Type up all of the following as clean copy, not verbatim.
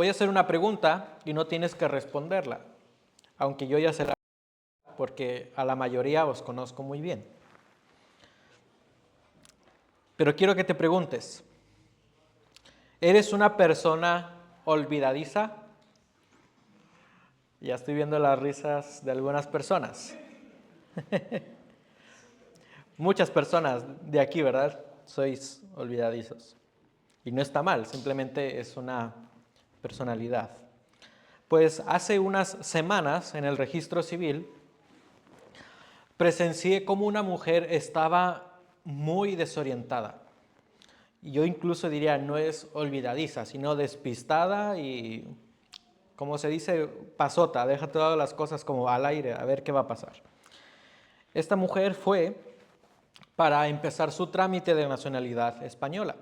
Voy a hacer una pregunta y no tienes que responderla, aunque yo ya se la porque a la mayoría os conozco muy bien. Pero quiero que te preguntes, ¿eres una persona olvidadiza? Ya estoy viendo las risas de algunas personas. Muchas personas de aquí, ¿verdad? Sois olvidadizos. Y no está mal, simplemente es una personalidad. Pues hace unas semanas en el registro civil presencié cómo una mujer estaba muy desorientada. Y yo incluso diría, no es olvidadiza, sino despistada y, como se dice, pasota, deja todas las cosas como al aire, a ver qué va a pasar. Esta mujer fue para empezar su trámite de nacionalidad española.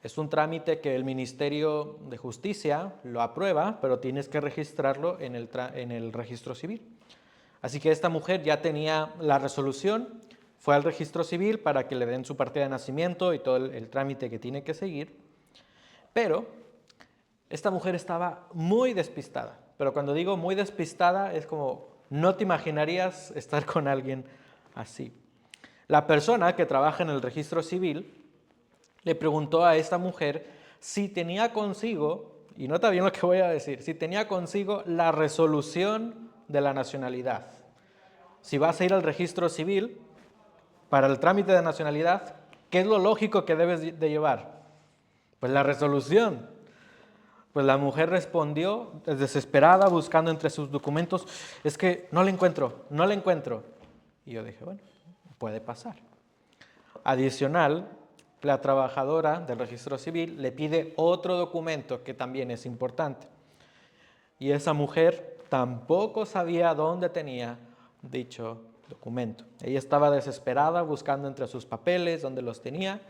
Es un trámite que el Ministerio de Justicia lo aprueba, pero tienes que registrarlo en el registro civil. Así que esta mujer ya tenía la resolución, fue al registro civil para que le den su partida de nacimiento y todo el trámite que tiene que seguir, pero esta mujer estaba muy despistada. Pero cuando digo muy despistada es como no te imaginarías estar con alguien así. La persona que trabaja en el registro civil le preguntó a esta mujer si tenía consigo, y nota bien lo que voy a decir, si tenía consigo la resolución de la nacionalidad. Si vas a ir al registro civil para el trámite de nacionalidad, ¿qué es lo lógico que debes de llevar? Pues la resolución. Pues la mujer respondió desesperada, buscando entre sus documentos, es que no la encuentro, no la encuentro. Y yo dije, bueno, puede pasar. Adicional, la trabajadora del registro civil le pide otro documento que también es importante. Y esa mujer tampoco sabía dónde tenía dicho documento. Ella estaba desesperada buscando entre sus papeles dónde los tenía.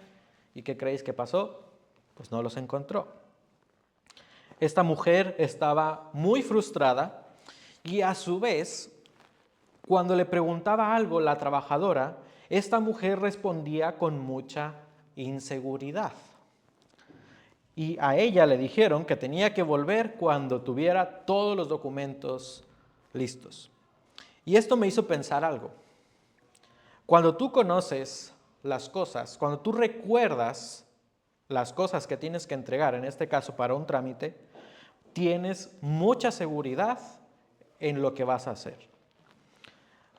¿Y qué creéis que pasó? Pues no los encontró. Esta mujer estaba muy frustrada y a su vez, cuando le preguntaba algo la trabajadora, esta mujer respondía con mucha inseguridad. Y a ella le dijeron que tenía que volver cuando tuviera todos los documentos listos. Y esto me hizo pensar algo. Cuando tú conoces las cosas, cuando tú recuerdas las cosas que tienes que entregar, en este caso para un trámite, tienes mucha seguridad en lo que vas a hacer.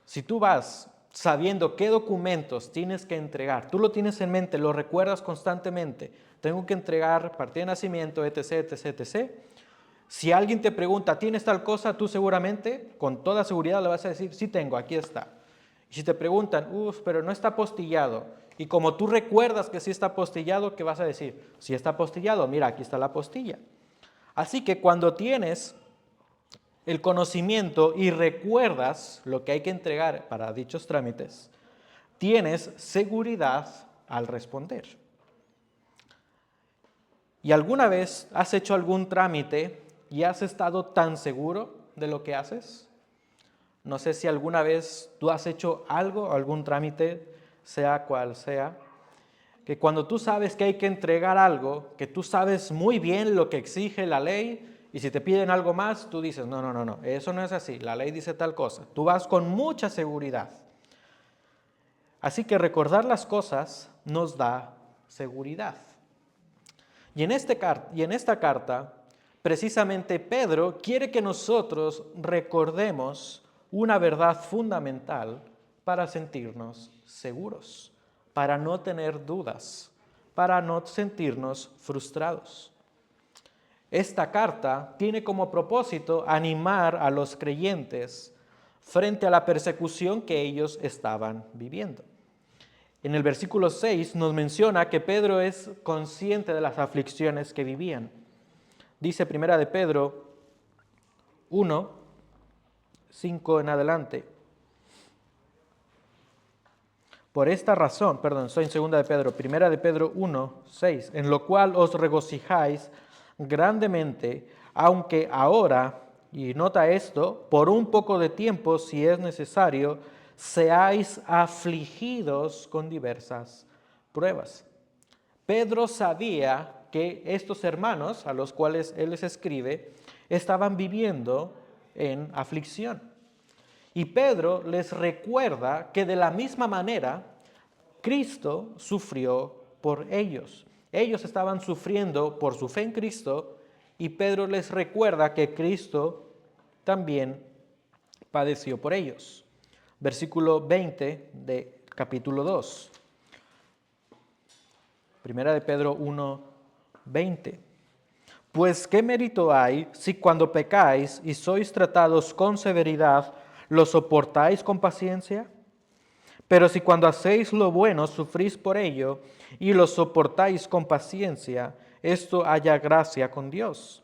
Si tú vas sabiendo qué documentos tienes que entregar, tú lo tienes en mente, lo recuerdas constantemente, tengo que entregar partida de nacimiento, etc., etc., etc. Si alguien te pregunta, ¿tienes tal cosa? Tú seguramente, con toda seguridad le vas a decir, sí tengo, aquí está. Y si te preguntan, pero no está apostillado, y como tú recuerdas que sí está apostillado, ¿qué vas a decir? Sí está apostillado, mira, aquí está la apostilla. Así que cuando tienes el conocimiento y recuerdas lo que hay que entregar para dichos trámites, tienes seguridad al responder. ¿Y alguna vez has hecho algún trámite y has estado tan seguro de lo que haces? No sé si alguna vez tú has hecho algo, algún trámite, sea cual sea, que cuando tú sabes que hay que entregar algo, que tú sabes muy bien lo que exige la ley, y si te piden algo más, tú dices, no, eso no es así, la ley dice tal cosa. Tú vas con mucha seguridad. Así que recordar las cosas nos da seguridad. Y en esta carta, precisamente Pedro quiere que nosotros recordemos una verdad fundamental para sentirnos seguros, para no tener dudas, para no sentirnos frustrados. Esta carta tiene como propósito animar a los creyentes frente a la persecución que ellos estaban viviendo. En el versículo 6 nos menciona que Pedro es consciente de las aflicciones que vivían. Dice primera de Pedro 1, 5 en adelante. Por esta razón, estoy en segunda de Pedro, primera de Pedro 1, 6, en lo cual os regocijáis grandemente, aunque ahora, y nota esto, por un poco de tiempo, si es necesario, seáis afligidos con diversas pruebas. Pedro sabía que estos hermanos a los cuales él les escribe estaban viviendo en aflicción. Y Pedro les recuerda que de la misma manera Cristo sufrió por ellos. Ellos estaban sufriendo por su fe en Cristo y Pedro les recuerda que Cristo también padeció por ellos. Versículo 20 de capítulo 2. Primera de Pedro 1, 20. Pues ¿qué mérito hay si cuando pecáis y sois tratados con severidad, lo soportáis con paciencia? Pero si cuando hacéis lo bueno sufrís por ello y lo soportáis con paciencia, esto haya gracia con Dios.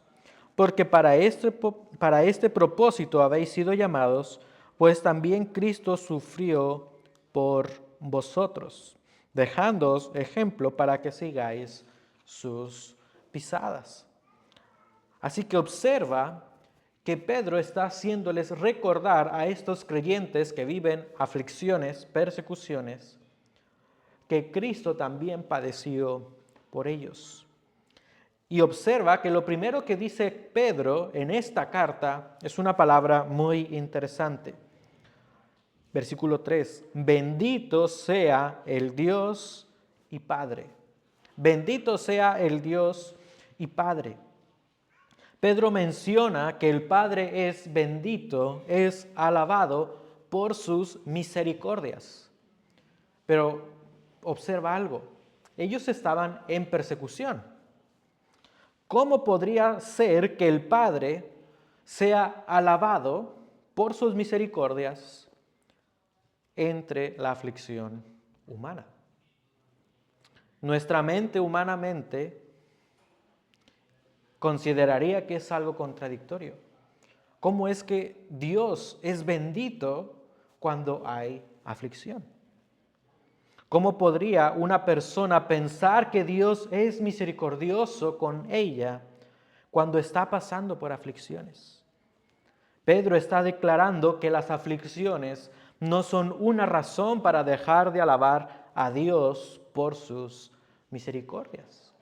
Porque para este propósito habéis sido llamados, pues también Cristo sufrió por vosotros, dejándoos ejemplo para que sigáis sus pisadas. Así que observa que Pedro está haciéndoles recordar a estos creyentes que viven aflicciones, persecuciones, que Cristo también padeció por ellos. Y observa que lo primero que dice Pedro en esta carta es una palabra muy interesante. Versículo 3, bendito sea el Dios y Padre. Bendito sea el Dios y Padre. Pedro menciona que el Padre es bendito, es alabado por sus misericordias. Pero observa algo, ellos estaban en persecución. ¿Cómo podría ser que el Padre sea alabado por sus misericordias entre la aflicción humana? Nuestra mente humanamente consideraría que es algo contradictorio. ¿Cómo es que Dios es bendito cuando hay aflicción? ¿Cómo podría una persona pensar que Dios es misericordioso con ella cuando está pasando por aflicciones? Pedro está declarando que las aflicciones no son una razón para dejar de alabar a Dios por sus misericordias.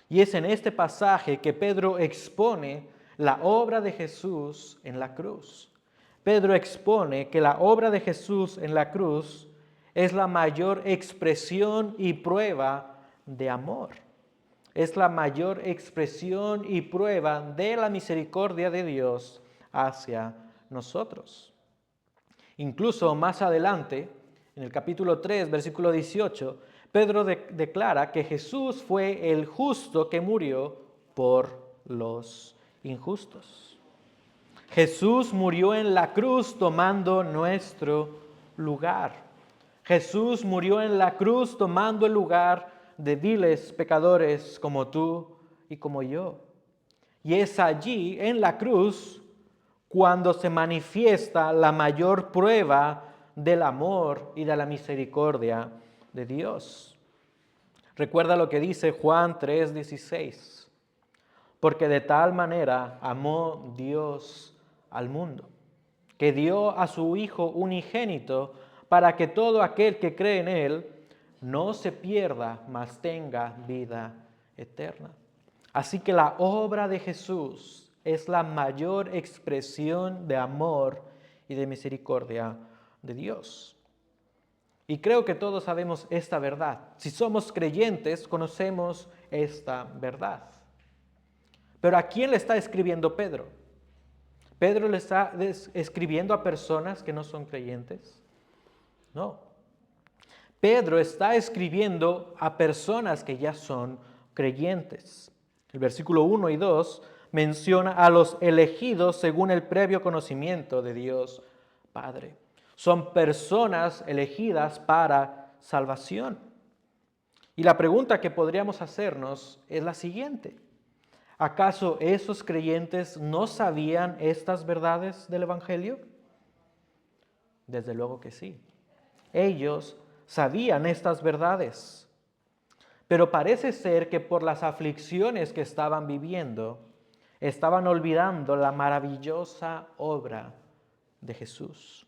Y es en este pasaje que Pedro expone la obra de Jesús en la cruz. Pedro expone que la obra de Jesús en la cruz es la mayor expresión y prueba de amor. Es la mayor expresión y prueba de la misericordia de Dios hacia nosotros. Incluso más adelante, en el capítulo 3, versículo 18, Pedro declara que Jesús fue el justo que murió por los injustos. Jesús murió en la cruz tomando nuestro lugar. Jesús murió en la cruz tomando el lugar de viles pecadores como tú y como yo. Y es allí, en la cruz, cuando se manifiesta la mayor prueba del amor y de la misericordia de Dios. Recuerda lo que dice Juan 3:16. Porque de tal manera amó Dios al mundo, que dio a su Hijo unigénito para que todo aquel que cree en Él no se pierda, mas tenga vida eterna. Así que la obra de Jesús es la mayor expresión de amor y de misericordia de Dios. Y creo que todos sabemos esta verdad. Si somos creyentes, conocemos esta verdad. Pero ¿a quién le está escribiendo Pedro? ¿Pedro le está escribiendo a personas que no son creyentes? No. Pedro está escribiendo a personas que ya son creyentes. El versículo 1 y 2 menciona a los elegidos según el previo conocimiento de Dios Padre. Son personas elegidas para salvación. Y la pregunta que podríamos hacernos es la siguiente. ¿Acaso esos creyentes no sabían estas verdades del Evangelio? Desde luego que sí. Ellos sabían estas verdades, pero parece ser que por las aflicciones que estaban viviendo, estaban olvidando la maravillosa obra de Jesús.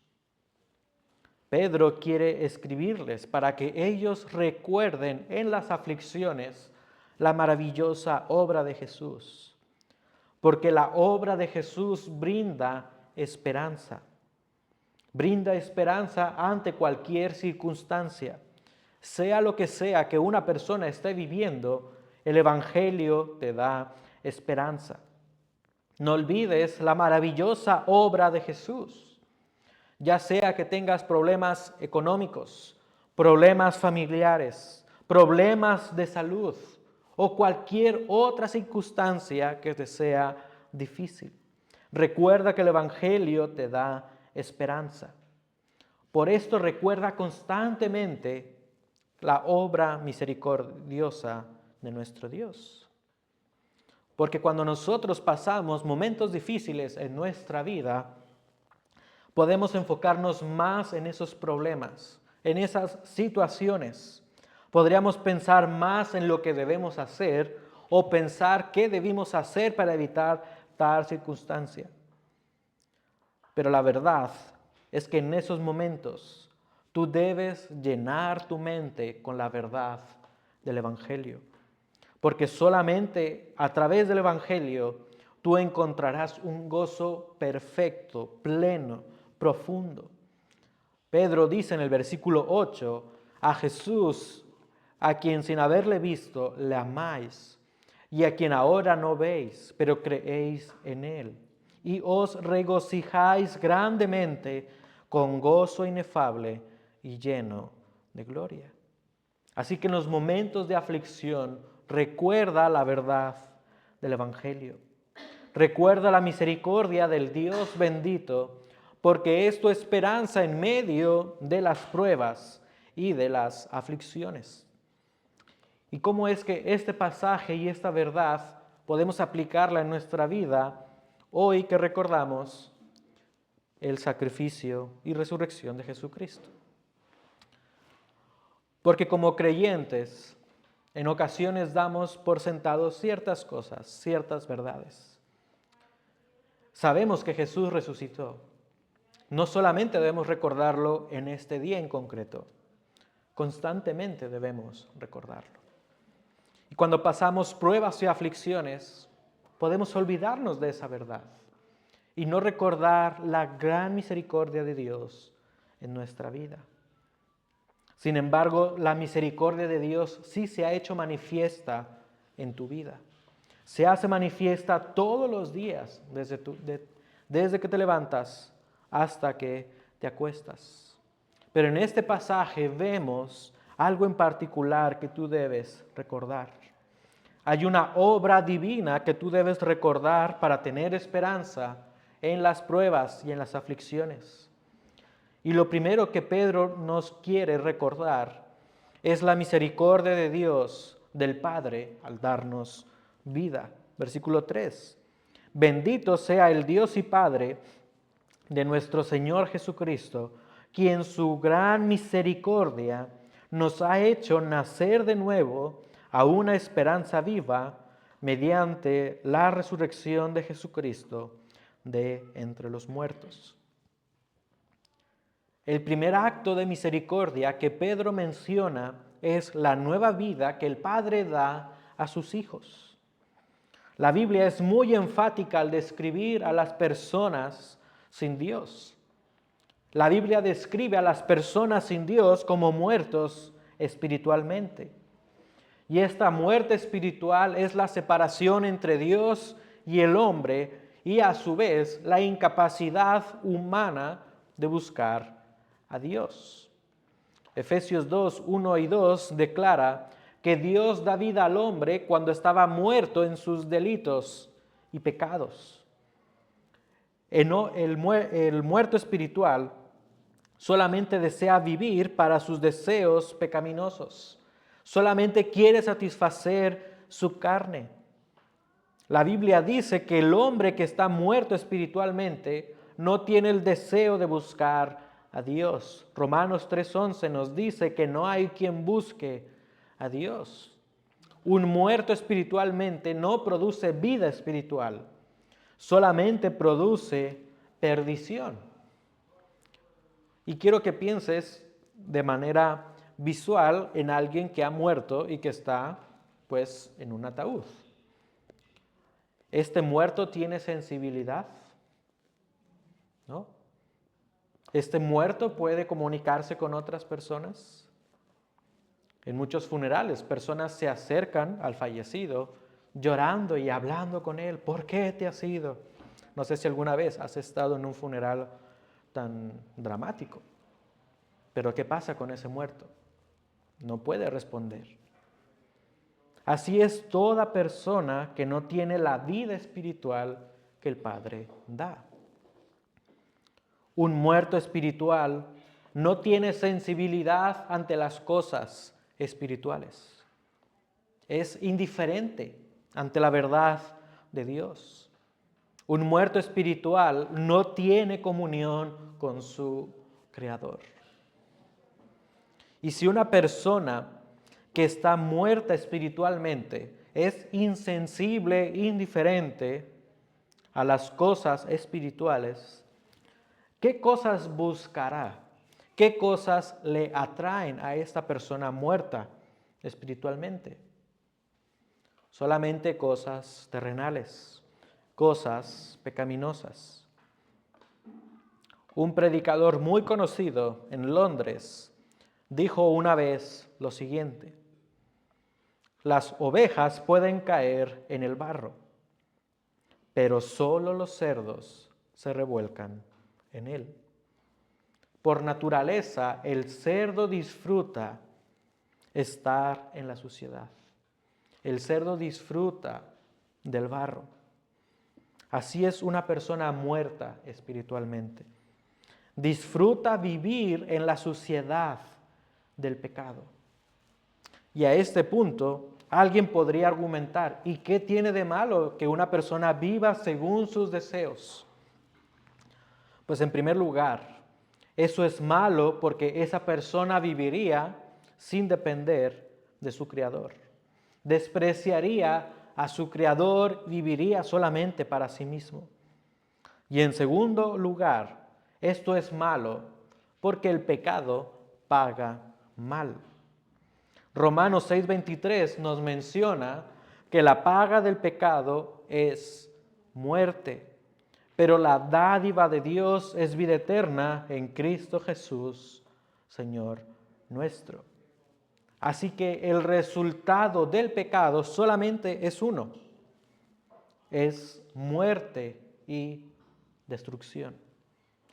Pedro quiere escribirles para que ellos recuerden en las aflicciones la maravillosa obra de Jesús, porque la obra de Jesús brinda esperanza. Brinda esperanza ante cualquier circunstancia. Sea lo que sea que una persona esté viviendo, el Evangelio te da esperanza. No olvides la maravillosa obra de Jesús. Ya sea que tengas problemas económicos, problemas familiares, problemas de salud o cualquier otra circunstancia que te sea difícil. Recuerda que el Evangelio te da esperanza. Por esto recuerda constantemente la obra misericordiosa de nuestro Dios. Porque cuando nosotros pasamos momentos difíciles en nuestra vida, podemos enfocarnos más en esos problemas, en esas situaciones. Podríamos pensar más en lo que debemos hacer o pensar qué debimos hacer para evitar tal circunstancia. Pero la verdad es que en esos momentos tú debes llenar tu mente con la verdad del Evangelio. Porque solamente a través del Evangelio tú encontrarás un gozo perfecto, pleno, profundo. Pedro dice en el versículo 8, a Jesús, a quien sin haberle visto le amáis, y a quien ahora no veis, pero creéis en él, y os regocijáis grandemente con gozo inefable y lleno de gloria. Así que en los momentos de aflicción, recuerda la verdad del Evangelio. Recuerda la misericordia del Dios bendito, porque es tu esperanza en medio de las pruebas y de las aflicciones. ¿Y cómo es que este pasaje y esta verdad podemos aplicarla en nuestra vida hoy que recordamos el sacrificio y resurrección de Jesucristo? Porque como creyentes, en ocasiones damos por sentados ciertas cosas, ciertas verdades. Sabemos que Jesús resucitó. No solamente debemos recordarlo en este día en concreto, constantemente debemos recordarlo. Y cuando pasamos pruebas y aflicciones, podemos olvidarnos de esa verdad y no recordar la gran misericordia de Dios en nuestra vida. Sin embargo, la misericordia de Dios sí se ha hecho manifiesta en tu vida. Se hace manifiesta todos los días, desde que te levantas hasta que te acuestas. Pero en este pasaje vemos algo en particular que tú debes recordar. Hay una obra divina que tú debes recordar para tener esperanza en las pruebas y en las aflicciones. Y lo primero que Pedro nos quiere recordar es la misericordia de Dios, del Padre, al darnos vida. Versículo 3. Bendito sea el Dios y Padre de nuestro Señor Jesucristo, quien su gran misericordia nos ha hecho nacer de nuevo a una esperanza viva mediante la resurrección de Jesucristo de entre los muertos. El primer acto de misericordia que Pedro menciona es la nueva vida que el Padre da a sus hijos. La Biblia es muy enfática al describir a las personas sin Dios. La Biblia describe a las personas sin Dios como muertos espiritualmente. Y esta muerte espiritual es la separación entre Dios y el hombre y a su vez la incapacidad humana de buscar a Dios. Efesios 2, 1 y 2 declara que Dios da vida al hombre cuando estaba muerto en sus delitos y pecados. El muerto espiritual solamente desea vivir para sus deseos pecaminosos. Solamente quiere satisfacer su carne. La Biblia dice que el hombre que está muerto espiritualmente no tiene el deseo de buscar a Dios. Romanos 3:11 nos dice que no hay quien busque a Dios. Un muerto espiritualmente no produce vida espiritual, solamente produce perdición. Y quiero que pienses de manera visual en alguien que ha muerto y que está pues en un ataúd. ¿Este muerto tiene sensibilidad? ¿No? ¿Este muerto puede comunicarse con otras personas? En muchos funerales, personas se acercan al fallecido llorando y hablando con él. ¿Por qué te has ido? No sé si alguna vez has estado en un funeral tan dramático. Pero ¿qué pasa con ese muerto? No puede responder. Así es toda persona que no tiene la vida espiritual que el Padre da. Un muerto espiritual no tiene sensibilidad ante las cosas espirituales. Es indiferente ante la verdad de Dios. Un muerto espiritual no tiene comunión con su Creador. Y si una persona que está muerta espiritualmente es insensible, indiferente a las cosas espirituales, ¿qué cosas buscará? ¿Qué cosas le atraen a esta persona muerta espiritualmente? Solamente cosas terrenales, cosas pecaminosas. Un predicador muy conocido en Londres dijo una vez lo siguiente: las ovejas pueden caer en el barro, pero solo los cerdos se revuelcan en él. Por naturaleza, el cerdo disfruta estar en la suciedad. El cerdo disfruta del barro. Así es una persona muerta espiritualmente. Disfruta vivir en la suciedad del pecado. Y a este punto, alguien podría argumentar, ¿y qué tiene de malo que una persona viva según sus deseos? Pues en primer lugar, eso es malo porque esa persona viviría sin depender de su Creador. Despreciaría a su Creador, viviría solamente para sí mismo. Y en segundo lugar, esto es malo porque el pecado paga mal. Romanos 6:23 nos menciona que la paga del pecado es muerte, pero la dádiva de Dios es vida eterna en Cristo Jesús, Señor nuestro. Así que el resultado del pecado solamente es uno: es muerte y destrucción.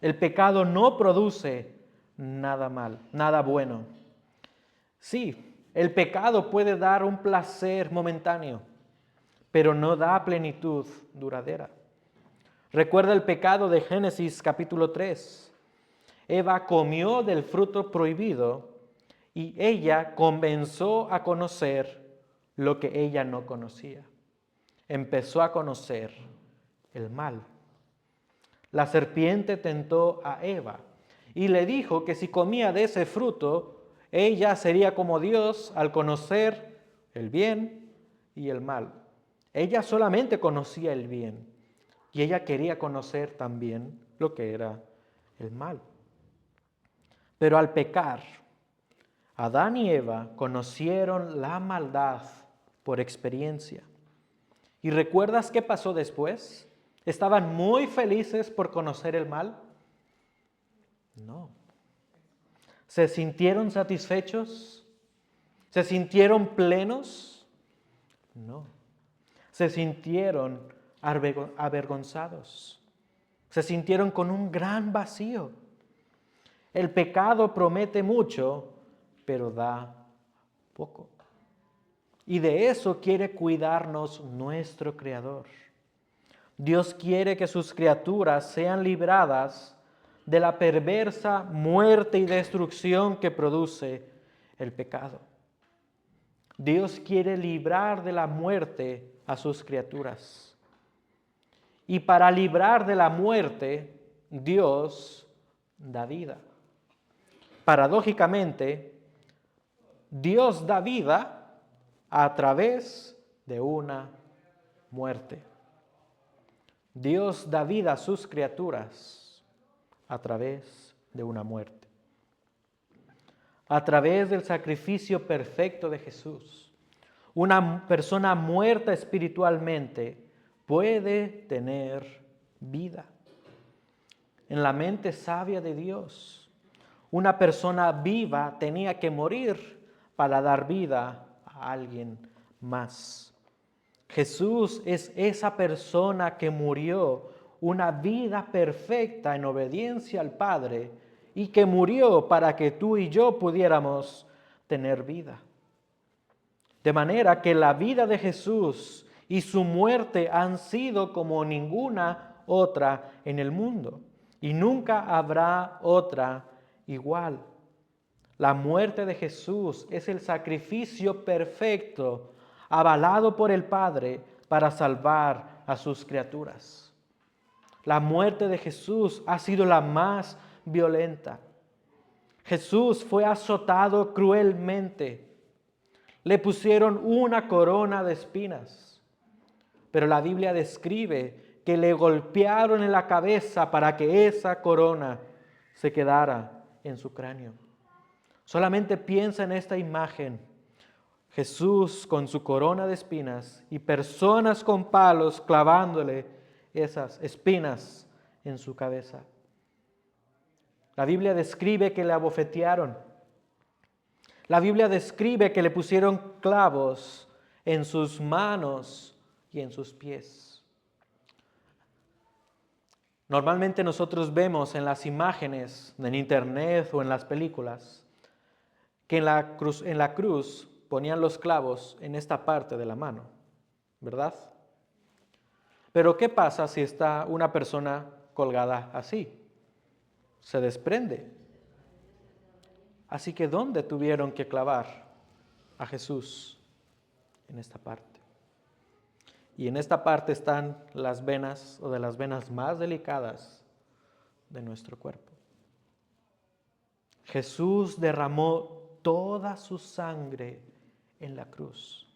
El pecado no produce nada mal, nada bueno. Sí, el pecado puede dar un placer momentáneo, pero no da plenitud duradera. Recuerda el pecado de Génesis capítulo 3. Eva comió del fruto prohibido y ella comenzó a conocer lo que ella no conocía. Empezó a conocer el mal. La serpiente tentó a Eva y le dijo que si comía de ese fruto, ella sería como Dios al conocer el bien y el mal. Ella solamente conocía el bien y ella quería conocer también lo que era el mal. Pero al pecar, Adán y Eva conocieron la maldad por experiencia. ¿Y recuerdas qué pasó después? ¿Estaban muy felices por conocer el mal? No. ¿Se sintieron satisfechos? ¿Se sintieron plenos? No. Se sintieron avergonzados. Se sintieron con un gran vacío. El pecado promete mucho, pero da poco. Y de eso quiere cuidarnos nuestro Creador. Dios quiere que sus criaturas sean libradas de la perversa muerte y destrucción que produce el pecado. Dios quiere librar de la muerte a sus criaturas. Y para librar de la muerte, Dios da vida. Paradójicamente, Dios da vida a través de una muerte. Dios da vida a sus criaturas a través de una muerte. A través del sacrificio perfecto de Jesús. una persona muerta espiritualmente puede tener vida. En la mente sabia de Dios, una persona viva tenía que morir para dar vida a alguien más. Jesús es esa persona que murió una vida perfecta en obediencia al Padre y que murió para que tú y yo pudiéramos tener vida. De manera que la vida de Jesús y su muerte han sido como ninguna otra en el mundo, y nunca habrá otra igual. La muerte de Jesús es el sacrificio perfecto, avalado por el Padre para salvar a sus criaturas. La muerte de Jesús ha sido la más violenta. Jesús fue azotado cruelmente. Le pusieron una corona de espinas, pero la Biblia describe que le golpearon en la cabeza para que esa corona se quedara en su cráneo. Solamente piensa en esta imagen: Jesús con su corona de espinas y personas con palos clavándole esas espinas en su cabeza. La Biblia describe que le abofetearon. La Biblia describe que le pusieron clavos en sus manos y en sus pies. Normalmente nosotros vemos en las imágenes, en internet o en las películas, que en la cruz ponían los clavos en esta parte de la mano, ¿verdad? Pero ¿qué pasa si está una persona colgada así? Se desprende. Así que ¿dónde tuvieron que clavar a Jesús? En esta parte. Y en esta parte están las venas, o de las venas más delicadas de nuestro cuerpo. Jesús derramó toda su sangre en la cruz.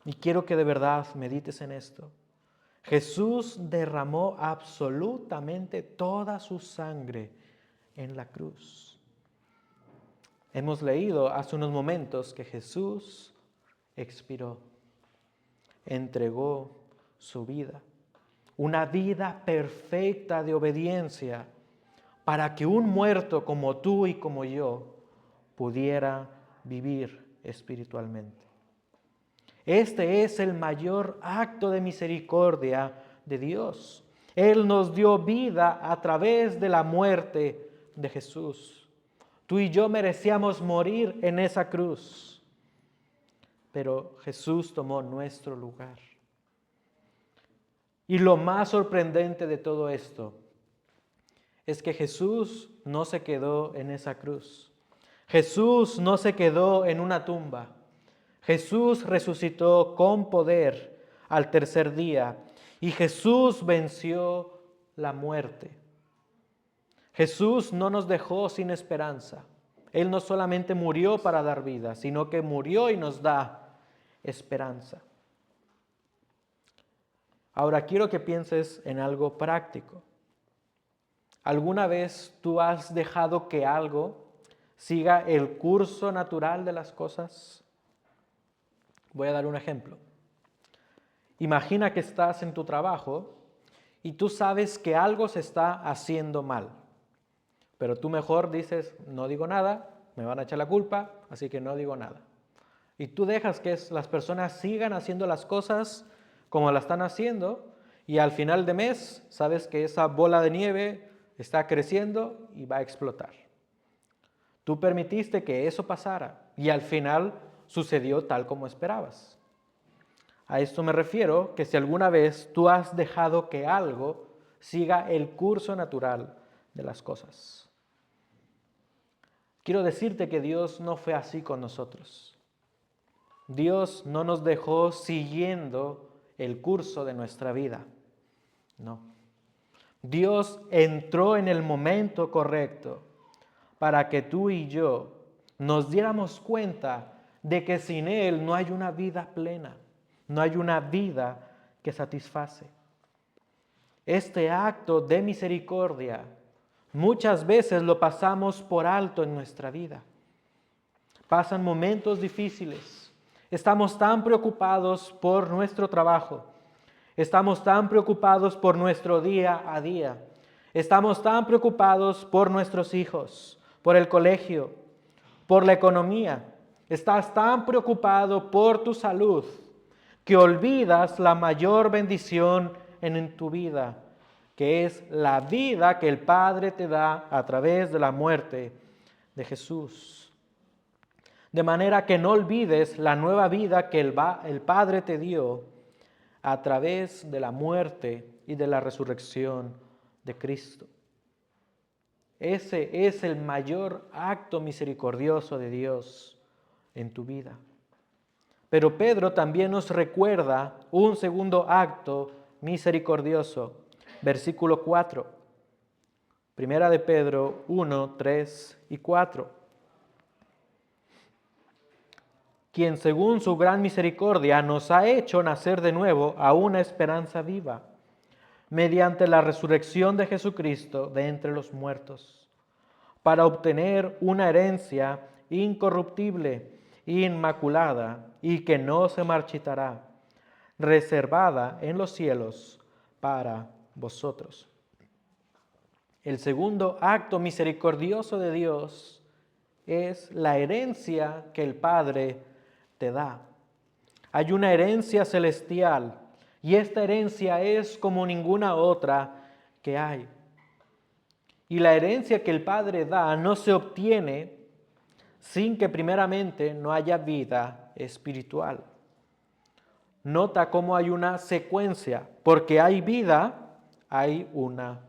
Y quiero que de verdad medites en esto. Jesús derramó absolutamente toda su sangre en la cruz. Hemos leído hace unos momentos que Jesús expiró, entregó su vida, una vida perfecta de obediencia, para que un muerto como tú y como yo pudiera vivir espiritualmente. Este es el mayor acto de misericordia de Dios. Él nos dio vida a través de la muerte de Jesús. Tú y yo merecíamos morir en esa cruz, pero Jesús tomó nuestro lugar. Y lo más sorprendente de todo esto es que Jesús no se quedó en esa cruz. Jesús no se quedó en una tumba. Jesús resucitó con poder al tercer día y Jesús venció la muerte. Jesús no nos dejó sin esperanza. Él no solamente murió para dar vida, sino que murió y nos da esperanza. Ahora quiero que pienses en algo práctico. ¿Alguna vez tú has dejado que algo siga el curso natural de las cosas? Voy a dar un ejemplo. Imagina que estás en tu trabajo y tú sabes que algo se está haciendo mal. Pero tú mejor dices, no digo nada, me van a echar la culpa, así que no digo nada. Y tú dejas que las personas sigan haciendo las cosas como las están haciendo y al final de mes sabes que esa bola de nieve está creciendo y va a explotar. Tú permitiste que eso pasara y al final sucedió tal como esperabas. A esto me refiero que si alguna vez tú has dejado que algo siga el curso natural de las cosas. Quiero decirte que Dios no fue así con nosotros. Dios no nos dejó siguiendo el curso de nuestra vida. No. Dios entró en el momento correcto para que tú y yo nos diéramos cuenta de que sin Él no hay una vida plena, no hay una vida que satisface. Este acto de misericordia muchas veces lo pasamos por alto en nuestra vida. Pasan momentos difíciles, Estamos tan preocupados por nuestro trabajo. Estamos tan preocupados por nuestro día a día. Estamos tan preocupados por nuestros hijos, por el colegio, por la economía. Estás tan preocupado por tu salud que olvidas la mayor bendición en tu vida, que es la vida que el Padre te da a través de la muerte de Jesús. De manera que no olvides la nueva vida que el Padre te dio a través de la muerte y de la resurrección de Cristo. Ese es el mayor acto misericordioso de Dios en tu vida. Pero Pedro también nos recuerda un segundo acto misericordioso. Versículo 4. Primera de Pedro 1, 3 y 4. Quien según su gran misericordia nos ha hecho nacer de nuevo a una esperanza viva, mediante la resurrección de Jesucristo de entre los muertos, para obtener una herencia incorruptible, inmaculada y que no se marchitará, reservada en los cielos para vosotros. El segundo acto misericordioso de Dios es la herencia que el Padre te da. Hay una herencia celestial y esta herencia es como ninguna otra que hay. Y la herencia que el Padre da no se obtiene sin que primeramente no haya vida espiritual. Nota cómo hay una secuencia, porque hay vida, hay una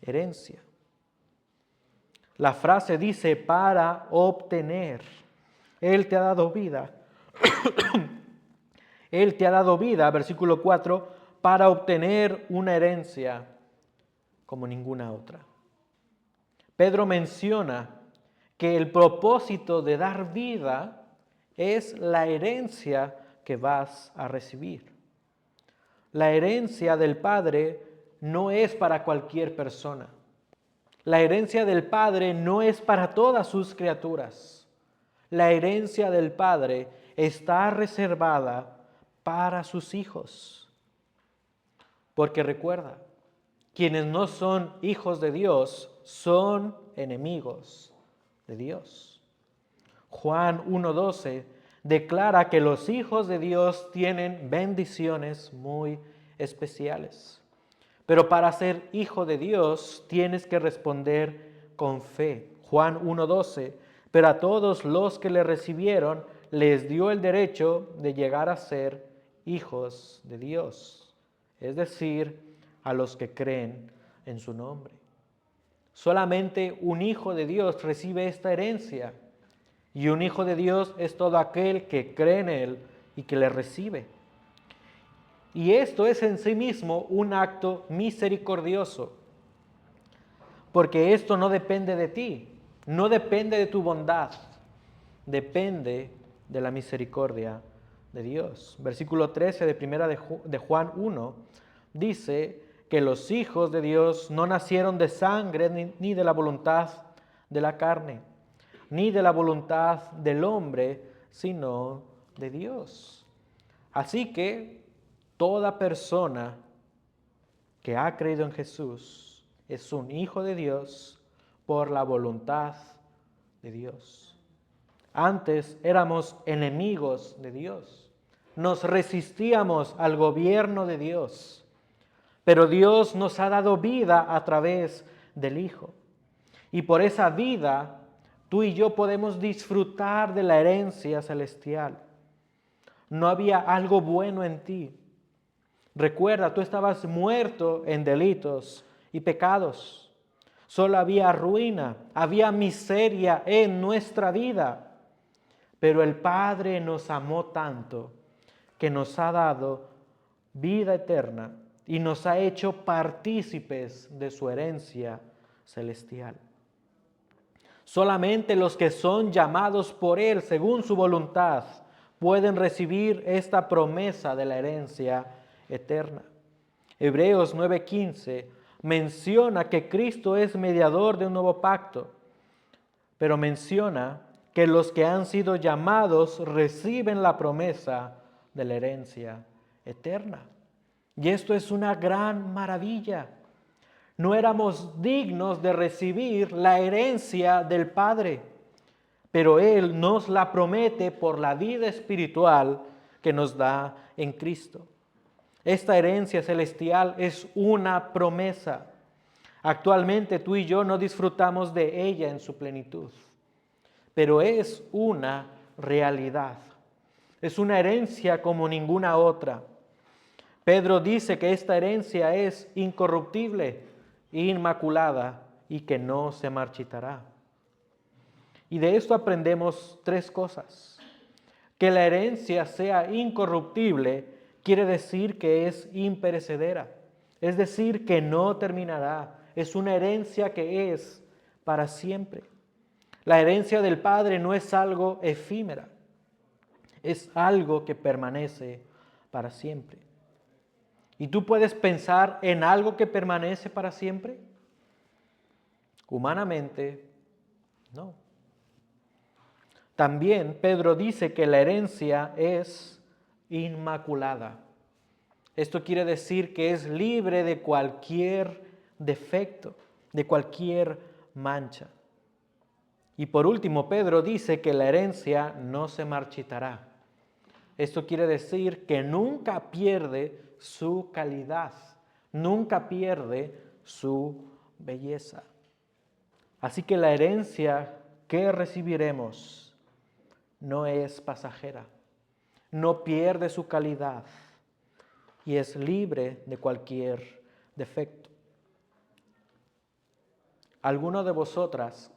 herencia. La frase dice para obtener. Él te ha dado vida. Él te ha dado vida, versículo 4, para obtener una herencia como ninguna otra. Pedro menciona que el propósito de dar vida es la herencia que vas a recibir. La herencia del Padre no es para cualquier persona. La herencia del Padre no es para todas sus criaturas. La herencia del Padre está reservada para sus hijos. Porque recuerda, quienes no son hijos de Dios son enemigos de Dios. Juan 1:12 declara que los hijos de Dios tienen bendiciones muy especiales. Pero para ser hijo de Dios tienes que responder con fe. Juan 1:12, pero a todos los que le recibieron les dio el derecho de llegar a ser hijos de Dios, es decir, a los que creen en su nombre. Solamente un hijo de Dios recibe esta herencia y un hijo de Dios es todo aquel que cree en Él y que le recibe. Y esto es en sí mismo un acto misericordioso, porque esto no depende de ti, no depende de tu bondad, depende de la misericordia de Dios. Versículo 13 de primera de Juan 1 dice que los hijos de Dios no nacieron de sangre ni de la voluntad de la carne, ni de la voluntad del hombre, sino de Dios. Así que toda persona que ha creído en Jesús es un hijo de Dios por la voluntad de Dios. Antes éramos enemigos de Dios. Nos resistíamos al gobierno de Dios. Pero Dios nos ha dado vida a través del Hijo. Y por esa vida, tú y yo podemos disfrutar de la herencia celestial. No había algo bueno en ti. Recuerda, tú estabas muerto en delitos y pecados. Solo había ruina, había miseria en nuestra vida. Pero el Padre nos amó tanto que nos ha dado vida eterna y nos ha hecho partícipes de su herencia celestial. Solamente los que son llamados por Él según su voluntad pueden recibir esta promesa de la herencia eterna. Hebreos 9:15 menciona que Cristo es mediador de un nuevo pacto, pero menciona que los que han sido llamados reciben la promesa de la herencia eterna. Y esto es una gran maravilla. No éramos dignos de recibir la herencia del Padre, pero Él nos la promete por la vida espiritual que nos da en Cristo. Esta herencia celestial es una promesa. Actualmente tú y yo no disfrutamos de ella en su plenitud, pero es una realidad. Es una herencia como ninguna otra. Pedro dice que esta herencia es incorruptible, inmaculada y que no se marchitará. Y de esto aprendemos tres cosas. Que la herencia sea incorruptible quiere decir que es imperecedera, es decir, que no terminará. Es una herencia que es para siempre. La herencia del Padre no es algo efímera, es algo que permanece para siempre. ¿Y tú puedes pensar en algo que permanece para siempre? Humanamente, no. También Pedro dice que la herencia es inmaculada. Esto quiere decir que es libre de cualquier defecto, de cualquier mancha. Y por último, Pedro dice que la herencia no se marchitará. Esto quiere decir que nunca pierde su calidad, nunca pierde su belleza. Así que la herencia que recibiremos no es pasajera, no pierde su calidad y es libre de cualquier defecto. ¿Alguno de vosotras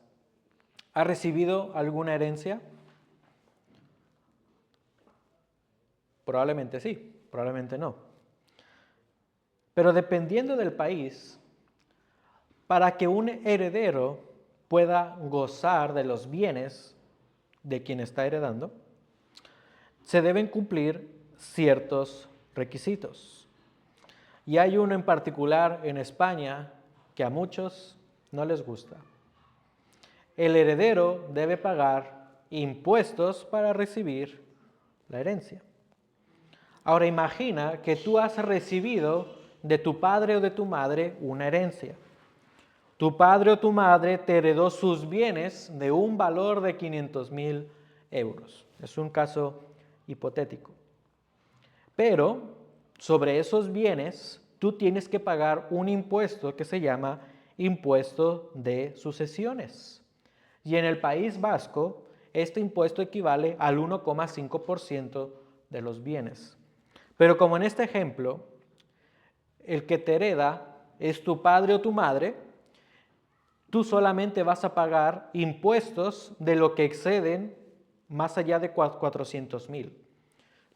ha recibido alguna herencia? Probablemente sí, probablemente no. Pero dependiendo del país, para que un heredero pueda gozar de los bienes de quien está heredando, se deben cumplir ciertos requisitos. Y hay uno en particular en España que a muchos no les gusta. El heredero debe pagar impuestos para recibir la herencia. Ahora imagina que tú has recibido de tu padre o de tu madre una herencia. Tu padre o tu madre te heredó sus bienes de un valor de 500,000 euros. Es un caso hipotético. Pero sobre esos bienes tú tienes que pagar un impuesto que se llama impuesto de sucesiones. Y en el País Vasco, este impuesto equivale al 1,5% de los bienes. Pero como en este ejemplo, el que te hereda es tu padre o tu madre, tú solamente vas a pagar impuestos de lo que exceden más allá de 400,000.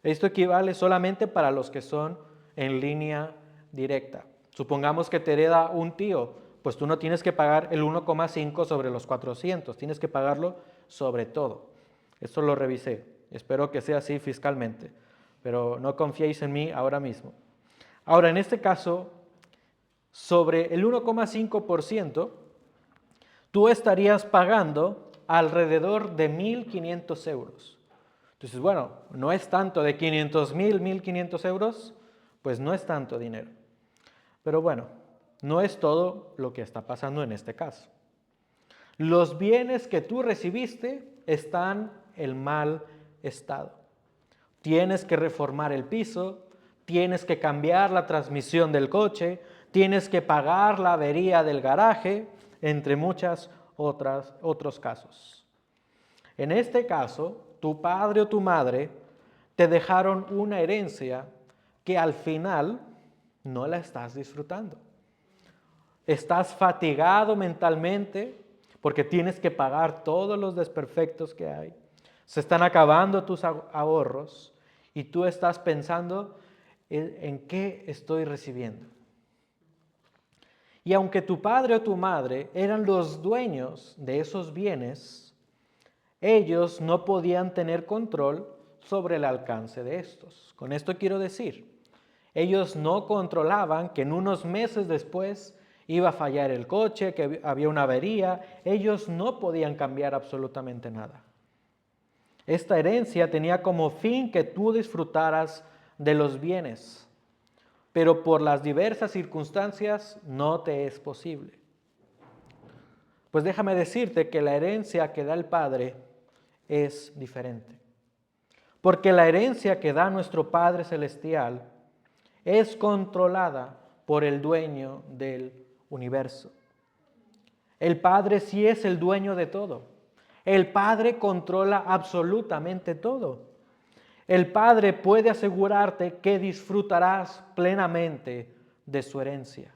Esto equivale solamente para los que son en línea directa. Supongamos que te hereda un tío, pues tú no tienes que pagar el 1,5 sobre los 400, tienes que pagarlo sobre todo. Esto lo revisé, espero que sea así fiscalmente, pero no confiéis en mí ahora mismo. Ahora, en este caso, sobre el 1,5%, tú estarías pagando alrededor de 1.500 euros. Entonces, bueno, no es tanto, de 500,000, 1.500 euros, pues no es tanto dinero. Pero bueno, no es todo lo que está pasando en este caso. Los bienes que tú recibiste están en mal estado. Tienes que reformar el piso, tienes que cambiar la transmisión del coche, tienes que pagar la avería del garaje, entre muchos otros casos. En este caso, tu padre o tu madre te dejaron una herencia que al final no la estás disfrutando. Estás fatigado mentalmente porque tienes que pagar todos los desperfectos que hay. Se están acabando tus ahorros y tú estás pensando en qué estoy recibiendo. Y aunque tu padre o tu madre eran los dueños de esos bienes, ellos no podían tener control sobre el alcance de estos. Con esto quiero decir, ellos no controlaban que en unos meses después iba a fallar el coche, que había una avería. Ellos no podían cambiar absolutamente nada. Esta herencia tenía como fin que tú disfrutaras de los bienes, pero por las diversas circunstancias no te es posible. Pues déjame decirte que la herencia que da el Padre es diferente. Porque la herencia que da nuestro Padre Celestial es controlada por el dueño del universo. El Padre sí es el dueño de todo. El Padre controla absolutamente todo. El Padre puede asegurarte que disfrutarás plenamente de su herencia.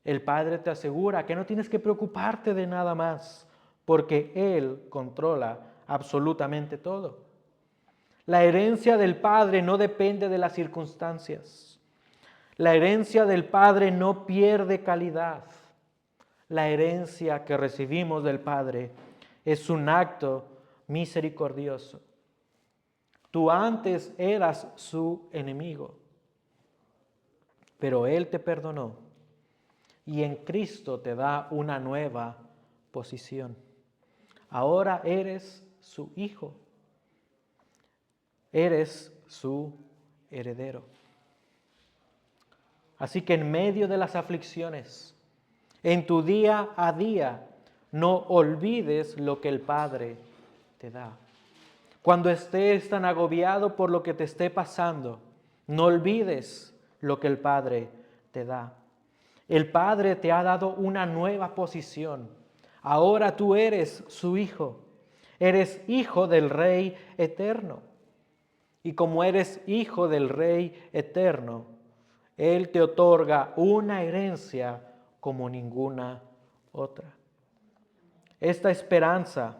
El Padre te asegura que no tienes que preocuparte de nada más, porque Él controla absolutamente todo. La herencia del Padre no depende de las circunstancias. La herencia del Padre no pierde calidad. La herencia que recibimos del Padre es un acto misericordioso. Tú antes eras su enemigo, pero Él te perdonó y en Cristo te da una nueva posición. Ahora eres su hijo, eres su heredero. Así que en medio de las aflicciones, en tu día a día, no olvides lo que el Padre te da. Cuando estés tan agobiado por lo que te esté pasando, no olvides lo que el Padre te da. El Padre te ha dado una nueva posición. Ahora tú eres su hijo. Eres hijo del Rey eterno. Y como eres hijo del Rey eterno, Él te otorga una herencia como ninguna otra. Esta esperanza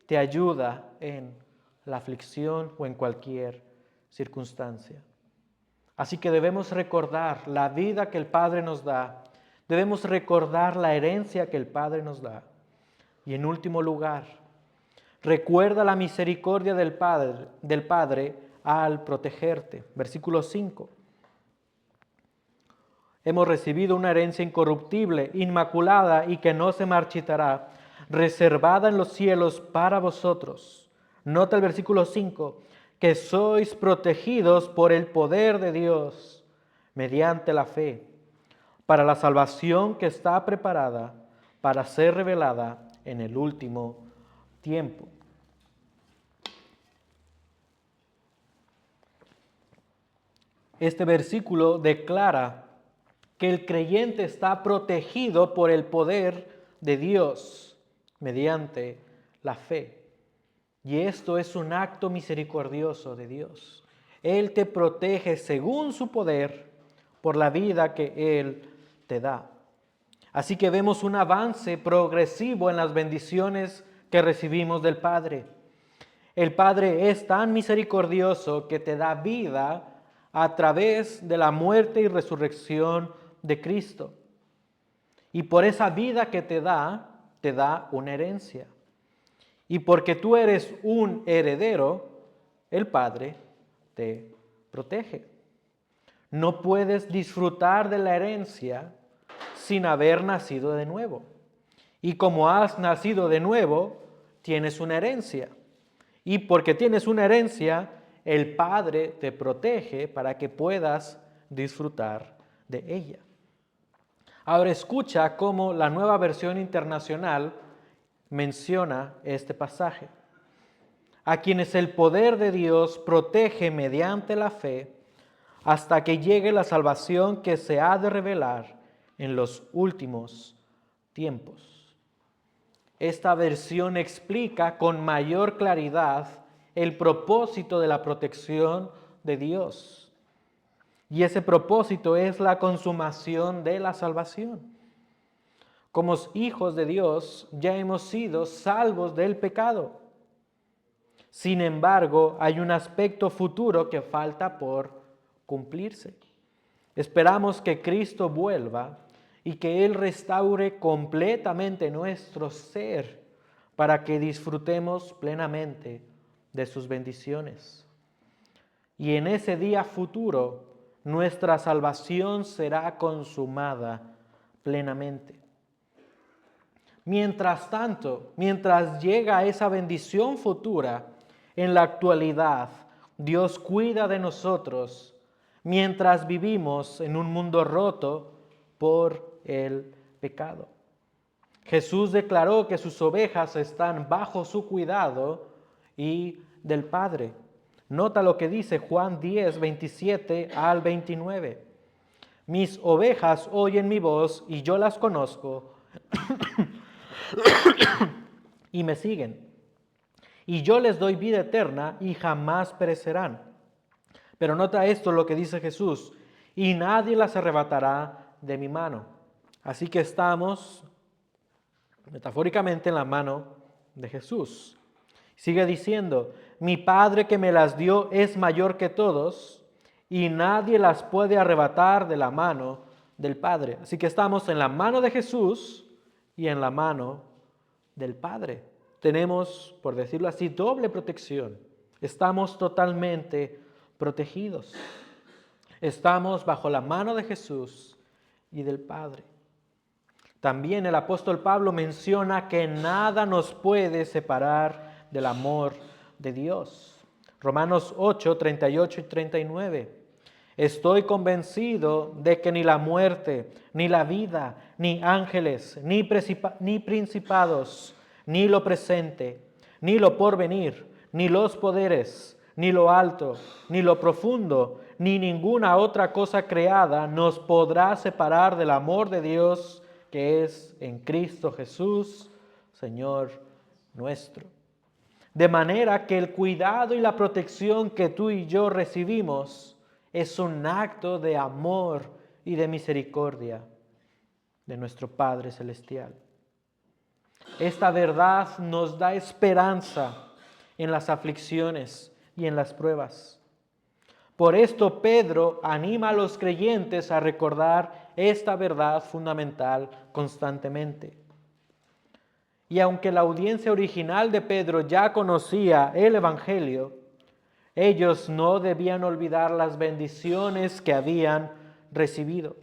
te ayuda en la aflicción o en cualquier circunstancia. Así que debemos recordar la vida que el Padre nos da, debemos recordar la herencia que el Padre nos da. Y en último lugar, recuerda la misericordia del Padre al protegerte. Versículo 5. Hemos recibido una herencia incorruptible, inmaculada y que no se marchitará, reservada en los cielos para vosotros. Nota el versículo 5, que sois protegidos por el poder de Dios mediante la fe, para la salvación que está preparada para ser revelada en el último tiempo. Este versículo declara que el creyente está protegido por el poder de Dios mediante la fe. Y esto es un acto misericordioso de Dios. Él te protege según su poder por la vida que Él te da. Así que vemos un avance progresivo en las bendiciones que recibimos del Padre. El Padre es tan misericordioso que te da vida a través de la muerte y resurrección de Cristo. Y por esa vida que te da una herencia. Y porque tú eres un heredero, el Padre te protege. No puedes disfrutar de la herencia sin haber nacido de nuevo. Y como has nacido de nuevo, tienes una herencia. Y porque tienes una herencia, el Padre te protege para que puedas disfrutar de ella. Ahora escucha cómo la Nueva Versión Internacional menciona este pasaje. A quienes el poder de Dios protege mediante la fe hasta que llegue la salvación que se ha de revelar en los últimos tiempos. Esta versión explica con mayor claridad el propósito de la protección de Dios. Y ese propósito es la consumación de la salvación. Como hijos de Dios ya hemos sido salvos del pecado. Sin embargo, hay un aspecto futuro que falta por cumplirse. Esperamos que Cristo vuelva y que Él restaure completamente nuestro ser para que disfrutemos plenamente de sus bendiciones. Y en ese día futuro, nuestra salvación será consumada plenamente. Mientras tanto, mientras llega esa bendición futura, en la actualidad, Dios cuida de nosotros mientras vivimos en un mundo roto por el pecado. Jesús declaró que sus ovejas están bajo su cuidado y del Padre. Nota lo que dice Juan 10, 27 al 29. Mis ovejas oyen mi voz y yo las conozco y me siguen. Y yo les doy vida eterna y jamás perecerán. Pero nota esto lo que dice Jesús, y nadie las arrebatará de mi mano. Así que estamos metafóricamente en la mano de Jesús. Sigue diciendo, mi Padre que me las dio es mayor que todos y nadie las puede arrebatar de la mano del Padre. Así que estamos en la mano de Jesús y en la mano del Padre. Tenemos, por decirlo así, doble protección. Estamos totalmente protegidos. Estamos bajo la mano de Jesús y del Padre. También el apóstol Pablo menciona que nada nos puede separar del amor de Dios. Romanos 8, 38 y 39. Estoy convencido de que ni la muerte, ni la vida, ni ángeles, ni principados, ni lo presente, ni lo porvenir, ni los poderes, ni lo alto, ni lo profundo, ni ninguna otra cosa creada nos podrá separar del amor de Dios que es en Cristo Jesús, Señor nuestro. De manera que el cuidado y la protección que tú y yo recibimos es un acto de amor y de misericordia de nuestro Padre Celestial. Esta verdad nos da esperanza en las aflicciones y en las pruebas. Por esto Pedro anima a los creyentes a recordar esta verdad fundamental constantemente. Y aunque la audiencia original de Pedro ya conocía el Evangelio, ellos no debían olvidar las bendiciones que habían recibido,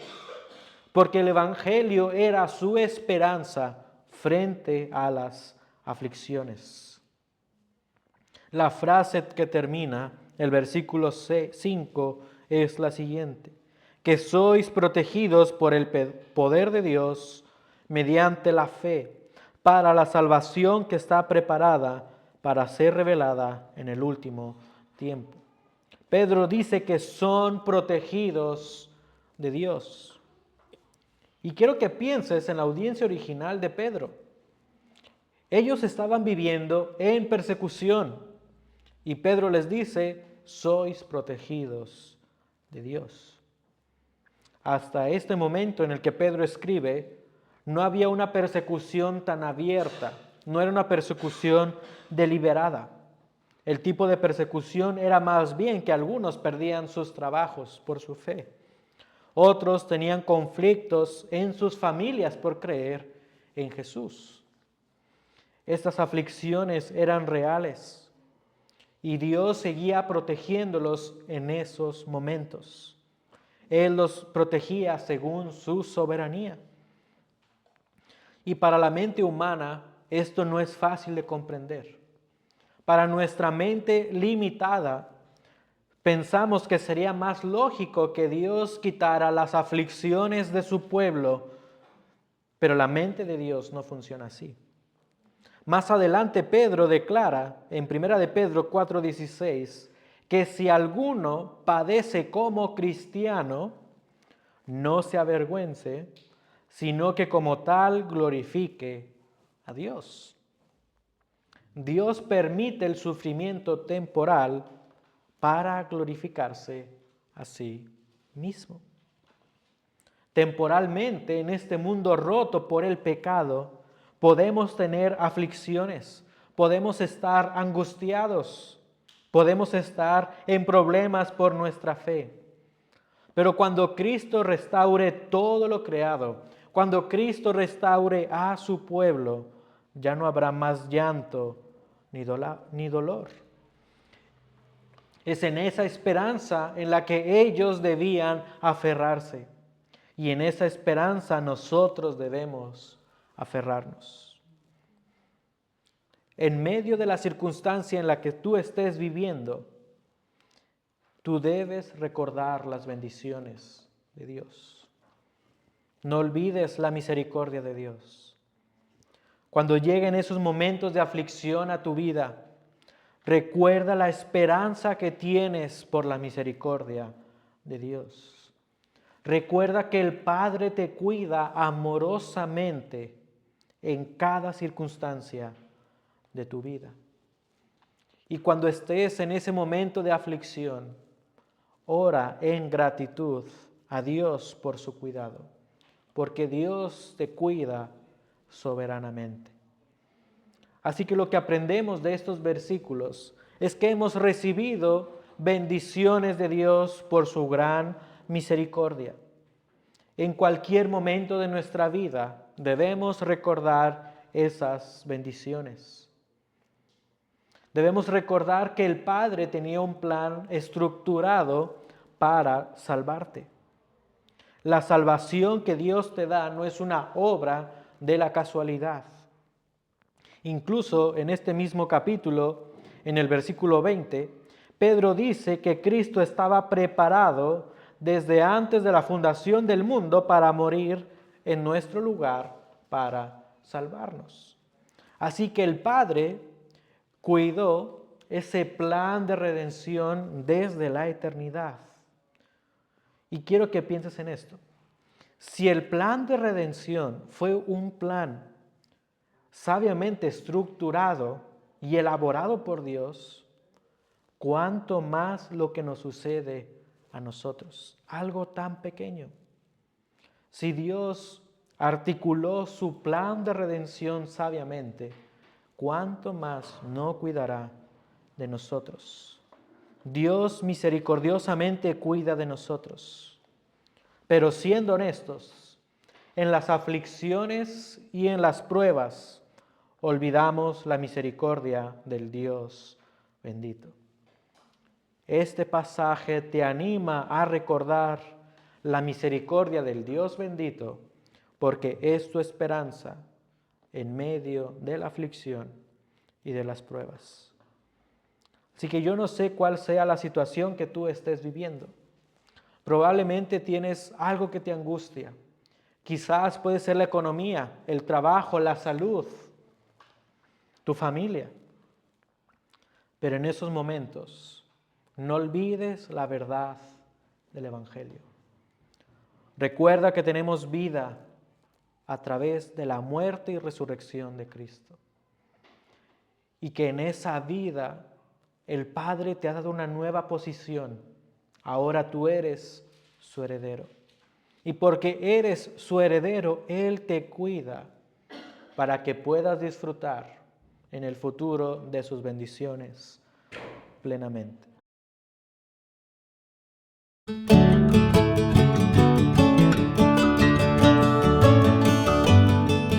porque el Evangelio era su esperanza frente a las aflicciones. La frase que termina el versículo 5 es la siguiente: que sois protegidos por el poder de Dios mediante la fe para la salvación que está preparada para ser revelada en el último tiempo. Pedro dice que son protegidos de Dios. Y quiero que pienses en la audiencia original de Pedro. Ellos estaban viviendo en persecución y Pedro les dice, sois protegidos de Dios. Hasta este momento en el que Pedro escribe, no había una persecución tan abierta, no era una persecución deliberada. El tipo de persecución era más bien que algunos perdían sus trabajos por su fe. Otros tenían conflictos en sus familias por creer en Jesús. Estas aflicciones eran reales y Dios seguía protegiéndolos en esos momentos. Él los protegía según su soberanía. Y para la mente humana esto no es fácil de comprender. Para nuestra mente limitada, pensamos que sería más lógico que Dios quitara las aflicciones de su pueblo, pero la mente de Dios no funciona así. Más adelante Pedro declara en 1 de Pedro 4:16 que si alguno padece como cristiano, no se avergüence, sino que como tal glorifique a Dios. Dios permite el sufrimiento temporal para glorificarse a sí mismo. Temporalmente, en este mundo roto por el pecado, podemos tener aflicciones, podemos estar angustiados, podemos estar en problemas por nuestra fe. Pero cuando Cristo restaure todo lo creado, cuando Cristo restaure a su pueblo, ya no habrá más llanto ni dolor. Es en esa esperanza en la que ellos debían aferrarse. Y en esa esperanza nosotros debemos aferrarnos. En medio de la circunstancia en la que tú estés viviendo, tú debes recordar las bendiciones de Dios. No olvides la misericordia de Dios. Cuando lleguen esos momentos de aflicción a tu vida, recuerda la esperanza que tienes por la misericordia de Dios. Recuerda que el Padre te cuida amorosamente en cada circunstancia de tu vida. Y cuando estés en ese momento de aflicción, ora en gratitud a Dios por su cuidado, porque Dios te cuida soberanamente. Así que lo que aprendemos de estos versículos es que hemos recibido bendiciones de Dios por su gran misericordia. En cualquier momento de nuestra vida debemos recordar esas bendiciones. Debemos recordar que el Padre tenía un plan estructurado para salvarte. La salvación que Dios te da no es una obra de la casualidad. Incluso en este mismo capítulo, en el versículo 20, Pedro dice que Cristo estaba preparado desde antes de la fundación del mundo para morir en nuestro lugar para salvarnos. Así que el Padre cuidó ese plan de redención desde la eternidad. Y quiero que pienses en esto. Si el plan de redención fue un plan sabiamente estructurado y elaborado por Dios, cuánto más lo que nos sucede a nosotros, algo tan pequeño. Si Dios articuló su plan de redención sabiamente, cuánto más no cuidará de nosotros. Dios misericordiosamente cuida de nosotros. Pero siendo honestos, en las aflicciones y en las pruebas, olvidamos la misericordia del Dios bendito. Este pasaje te anima a recordar la misericordia del Dios bendito, porque es tu esperanza en medio de la aflicción y de las pruebas. Así que yo no sé cuál sea la situación que tú estés viviendo. Probablemente tienes algo que te angustia. Quizás puede ser la economía, el trabajo, la salud, tu familia. Pero en esos momentos, no olvides la verdad del Evangelio. Recuerda que tenemos vida a través de la muerte y resurrección de Cristo. Y que en esa vida el Padre te ha dado una nueva posición. Ahora tú eres su heredero. Y porque eres su heredero, Él te cuida para que puedas disfrutar en el futuro de sus bendiciones plenamente.